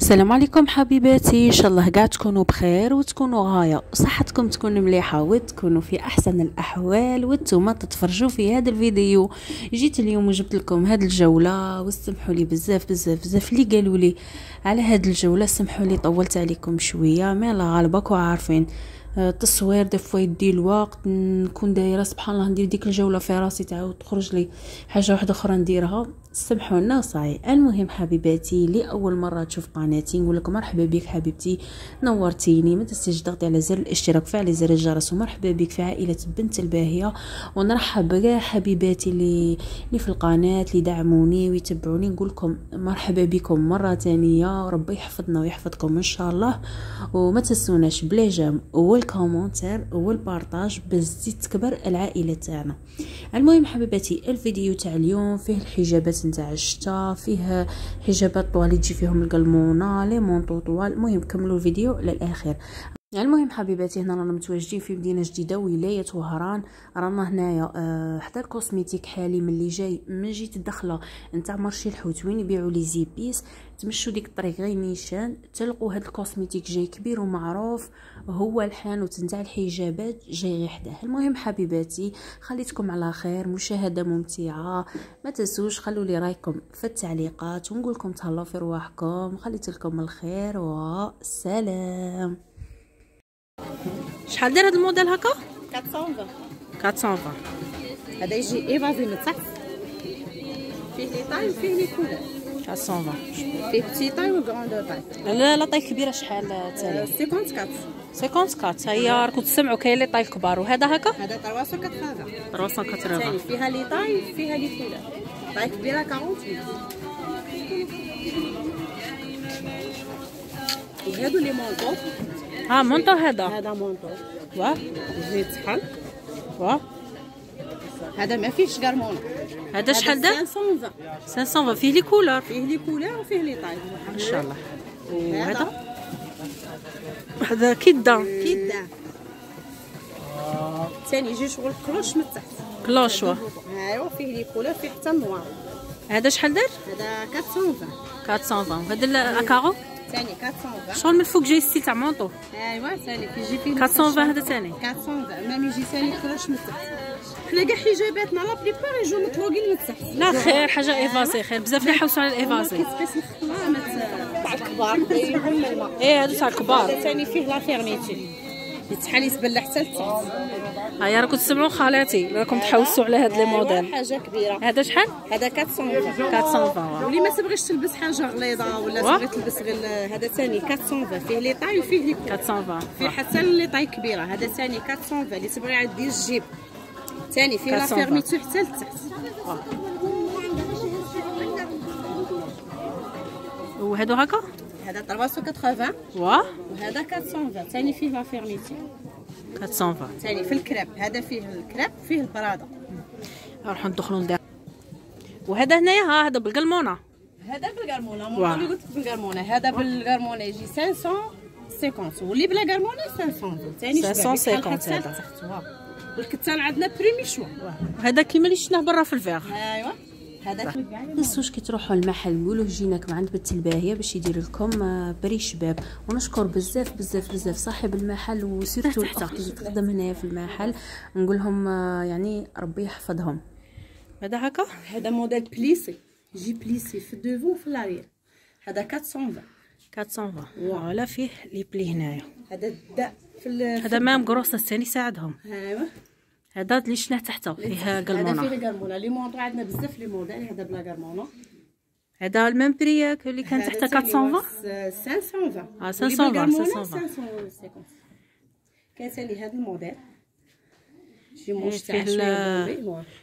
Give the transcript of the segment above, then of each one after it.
السلام عليكم حبيباتي، ان شاء الله قاعد تكونوا بخير وتكونوا غايه وصحتكم تكون مليحه وتكونوا في احسن الاحوال وانتم تتفرجوا في هذا الفيديو. جيت اليوم وجبت لكم هذه الجوله وسمحوا لي بزاف بزاف بزاف اللي قالوا لي على هذه الجوله. سمحوا لي طولت عليكم شويه، ما لا غالبك وعارفين التصوير دفوا يدي الوقت، نكون دايره سبحان الله ندير ديك الجوله في راسي تعاود تخرج لي حاجه واحده اخرى نديرها، سمحوا لنا صاي. المهم حبيباتي اللي اول مره تشوف قناتي نقول لكم مرحبا بك حبيبتي، نورتيني. ما تنسيش تضغطي على زر الاشتراك وفعلي زر الجرس، ومرحبا بك في عائله بنت الباهيه. ونرحب بكاع حبيباتي اللي في القناه اللي دعموني ويتبعوني، نقول لكم مرحبا بكم مره ثانيه، ربي يحفظنا ويحفظكم ان شاء الله. وما تنسوناش بلا جام والكومنتير والبارطاج باش تزيد تكبر العائله تاعنا. المهم حبيباتي الفيديو تاع اليوم فيه الحجابات نتاع الشتاء، فيه حجابات طوال يجي فيهم القلمونه لي مونطو طوال. المهم كملوا الفيديو للاخر. المهم حبيباتي هنا رانا متواجدين في مدينه جديده ولايه وهران. رانا هنايا حتى الكوسميتيك حالي من اللي جاي من جهه الدخله نتاع مارشي الحوت وين يبيعوا لي زيبيس. تمشوا ديك الطريق غير نيشان تلقوا هذا الكوسميتيك جاي كبير ومعروف، هو الحانوت نتاع الحجابات جاي غير حداه. المهم حبيباتي خليتكم على خير، مشاهده ممتعه. ما تنسوش خلوا لي رايكم في التعليقات ونقول لكم تهلاو في رواحكم. خليت لكم الخير والسلام. شحال داير هذا الموديل هكا؟ 420. هذا يجي ايفازي من تحت، فيه لي طاي وفيه لي كولور. 420 فيه بتي طاي و غراندور طاي. لا طاي كبيره شحال تالي؟ 54. 54 هي راكم تسمعوا كاين لي طاي كبار. وهذا هكا؟ هذا 380. 380 ثاني فيها لي طاي وفيها لي كولور. طاي كبيره 48. وهادو لي مونطو. مونطو هذا مونطو. واه زيد شحال؟ واه هذا ما فيهش قرمونه. هذا شحال دار؟ 520. 520 فيه لي كولور. فيه لي كولور وفيه لي طاي ان شاء الله. وهذا كيدا ثاني يجي شغل كلوش من تحت. كلوش ايوا فيه لي كولور فيه حتى النوار. هذا شحال دار؟ هذا 420. 420 هذا الاكارو ثاني 420. شغل من الفوق جاي ستيل تاع مونطو. ايوا ثاني كيجي فيه 420 هذا ثاني 420 مام يجي ثاني كلوش من تحت. حنا كاع حجاباتنا لا بريبار يجوا مطلوقين من تحت. لا خير حاجه ايفاسي خير بزاف اللي يحوسوا على الايفاسي. كيسبيس الخضره تاع الكبار يجيبهم الماء. ايه هادو تاع الكبار. هذا ثاني فيه لا فيرميتي شحال يتبلع حتى لتحت. هيا راكم تسمعوا خالاتي راكم تحوسوا على هاد لي موديل. حاجه كبيره. هذا شحال؟ هذا 420. 420 واللي ما تبغيش تلبس حاجه غليظه ولا تبغي تلبس غير هذا ثاني 420 فيه لي طاي وفيه لي 420 فيه حتى لي طاي كبيره. هذا ثاني 420 اللي تبغي عاد دير الجيب ثاني فيه لا فيرميتو حتى لتحت. وهادو هكا؟ هذا 380 واه وهذا 420 ثاني فيه لا فيرميتو 420 ثاني في الكراب. هذا فيه الكراب فيه البراده. نروحو ندخلو ندير. وهذا هنايا هذا بالقلمونه. هذا بالقرمونه مولي قلت بالقرمونه. هذا بالقرمونه يجي 550 واللي بلا قرمونه 500 ثاني 550 هذا. والكتان عندنا بريمي شوا. هذا كيما اللي شفناه برا في الفيغ. ايوا هذا تنسوش كي تروحوا المحل قولوا جيناك من عند بنت الباهيه باش يدير لكم بري شباب. ونشكر بزاف بزاف بزاف صاحب المحل وسيرتو الاخت اللي تخدم هنايا في المحل، نقول لهم يعني ربي يحفظهم. هذا هكا؟ هذا موديل بليسي يجي بليسي في الدوفون وفي الاريير. هذا 420 ولا فيه لي بلي هنايا. هذا الداء في هذا مام كروسه ثاني ساعدهم. ايوا هذا اللي شناه تحته فيه قلمونه. هذا فيه قرمونه لي مونطو عندنا بزاف لي موديل. هذا بلا قرمونه. هذا الميم بري اللي كان تحته 420 520 520 كاين ثاني هذا الموديل شي موش فيه تاع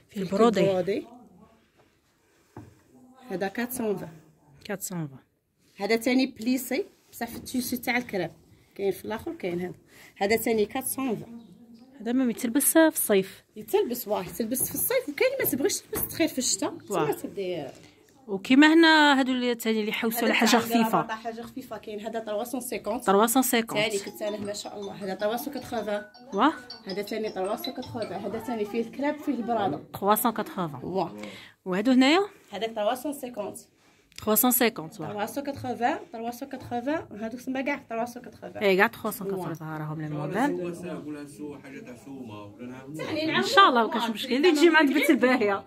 فيه البرودي. هذا 420 هذا ثاني بليسي بصح في التيشي تاع الكراب. كاين في الاخر كاين هذا ثاني 420. هذا ما يتلبس في الصيف. يتلبس يتلبس في الصيف وكاين ما تبغيش تلبس تخير في الشتاء تما تدي. وكيما هنا هادو اللي ثاني اللي حوسوا على حاجه خفيفه. حاجه خفيفه كاين هذا 350 350 ثاني كتانه ما شاء الله. هذا 380 واه هذا ثاني 380 هذا ثاني فيه الكراب فيه البراده 380 واه. وهادو هنايا هذاك 350 350 380 هادوك تما كاع 380. اي كاع 380 راهم لي موديل. ولا سو حاجه تاع سومه ولا نعاودو ثاني ان شاء الله ما كاش مشكل اللي تجي مع البنت الباهيه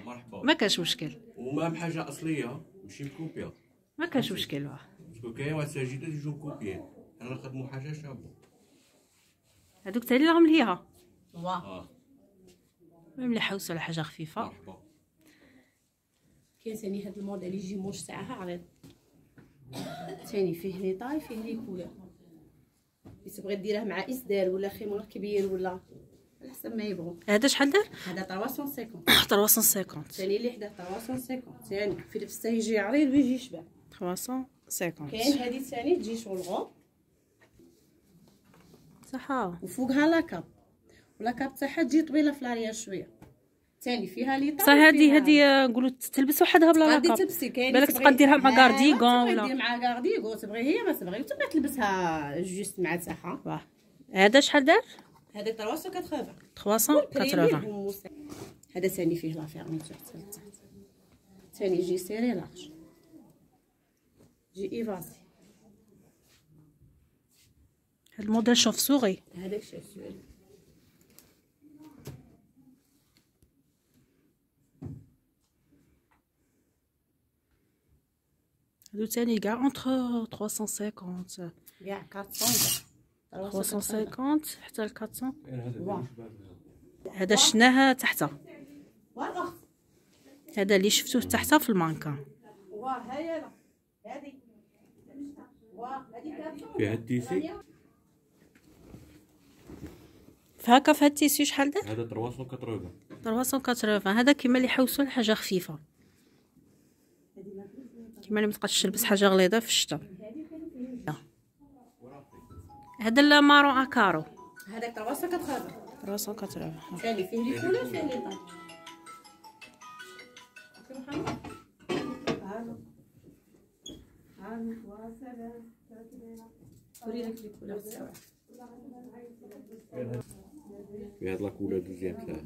مرحبا. ما كاش مشكل، ومام حاجه اصليه ماشي مكوبيه، ما كاش مشكل. باسكو كاين واحد الساجيدات يجوا مكوبيين، انا نخدموا حاجه شابه. هذوك تاني راهم ليها اه مليحه ولا حاجه خفيفه. مرحبا. كاين ثاني هاد الموديل يجي موش تاعها عريض، ثاني فيه لي طاي فيه لي كولور، تبغي ديره مع اسدال ولا خمار كبير ولا على حسب ما يبغوا. هذا شحال دار؟ هذا 350. 350 ثاني اللي حدا 350 ثاني في الفستا يجي عريض ويجي يشبع. 350 كاين هذه ثاني تجي شغل غون صحه وفوقها لاكاب، ولاكاب تاعها تجي طويله في لاريا شويه، ثاني فيها لي طاي. صح هذه نقولوا تلبس وحدها بلا غادي لاكاب. تلبسي كاين بالك تبقى ديرها مع كارديغون ولا ولا دير مع كارديغون تبغي هي ما تبغي وتبقى تلبسها جوست مع تاعها. واه. هذا شحال دار؟ هذاك 380. 380. هذا ثاني فيه لا فيرميتور حتى لتحت، ثاني يجي سيري لارج، يجي ايفاسي. هاد الموديل شوف سوغي. هذاك شوف سوري. هادو تاني كاع اونتر 350 كاع 400 350 حتى ل 400. واه. هذا شناه تحته، والاخ هذا اللي شفتوه تحته في المانكا. واه هاي لا هذه واه هذه 400 فيها التيسي فهاكا في هاد التيسيو شحال دار؟ هذا 380. 380. هذا كيما اللي حوسوا لحاجه خفيفه، كيما اللي متبقاش تلبس حاجه غليظه في الشتاء. هذا المارون اكارو هذاك 380. 380. ثاني فيه لي كولور فيه لي طاي. وري لك لي كولور تاعها. في هاد لاكولا دوزيام تاعها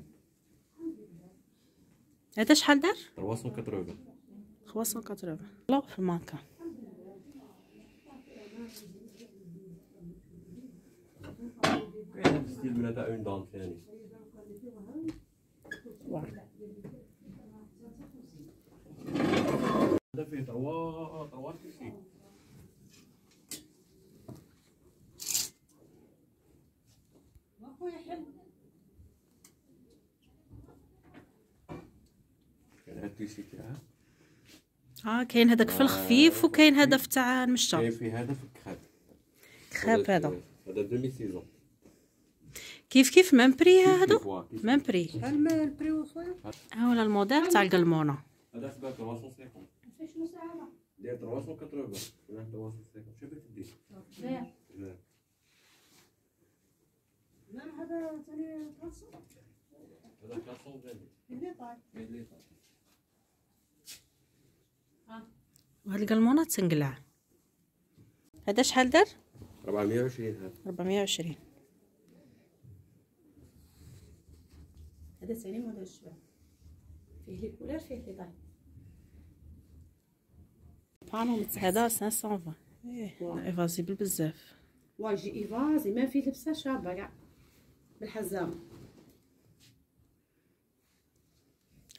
هذا شحال دار؟ 380. 380. لا في المانكا. كاين هاد الستيل بلا تاع اون دون ثاني. هذا فيه 3 تيسي. كاين هاد التيسي تاعها. كاين هذاك في الخفيف وكاين هذا في تاع المشطه. كاين في هذا في الكخاب. خاب هذا دومي سيزون. كيف ميم بري هادو ميم بري. شحال البري وخويا؟ ها ولا الموديل تاع القلمونه. هذا سبعة 350. شنو ساعه؟ داير 380 ولا 350. شوف تدي. لا لا لا هذا ثاني 300. هذا 400 غادي. اللي طاي. اللي طاي. وهاد القلمونه تنقلع. هذا شحال دار؟ 420 هذا. 420. هذا ثاني موديل الشباب فيه لي كولور فيه لي طاي. هذا 520. ايفازيبل بزاف. واجي ايفازي ما فيه لبسه شابه كاع بالحزامه.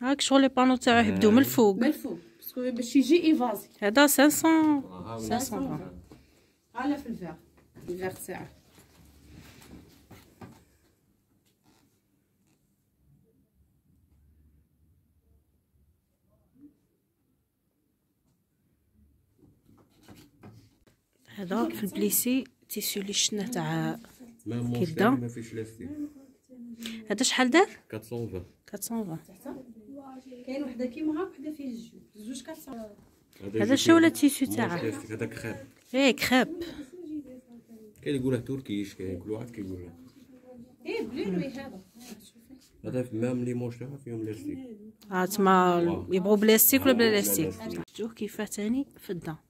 هاك شغل لي بانو تاعو يبدو من الفوق. من الفوق باسكو باش يجي ايفازي. هذا 500. 520. على في الفيغ تاعه. هذا في البليسي تيسيو اللي شفناه تاع كبده. ما فيش لاستيك. هذا شحال دار؟ 420. 420. كاين وحده كيما هاك وحده فيه زوج 400. هذا شو ولا التيسيو تاعه؟ هذاك خاب. كريب. كاين اللي يقولها تركيش، كاين كل واحد كيقولها. بلونوي هذا. هذا مام لي موش تاعها فيهم لاستيك. تما يبغوا بلاستيك ولا بلا لاستيك. شوف كيفاه تاني في الدار.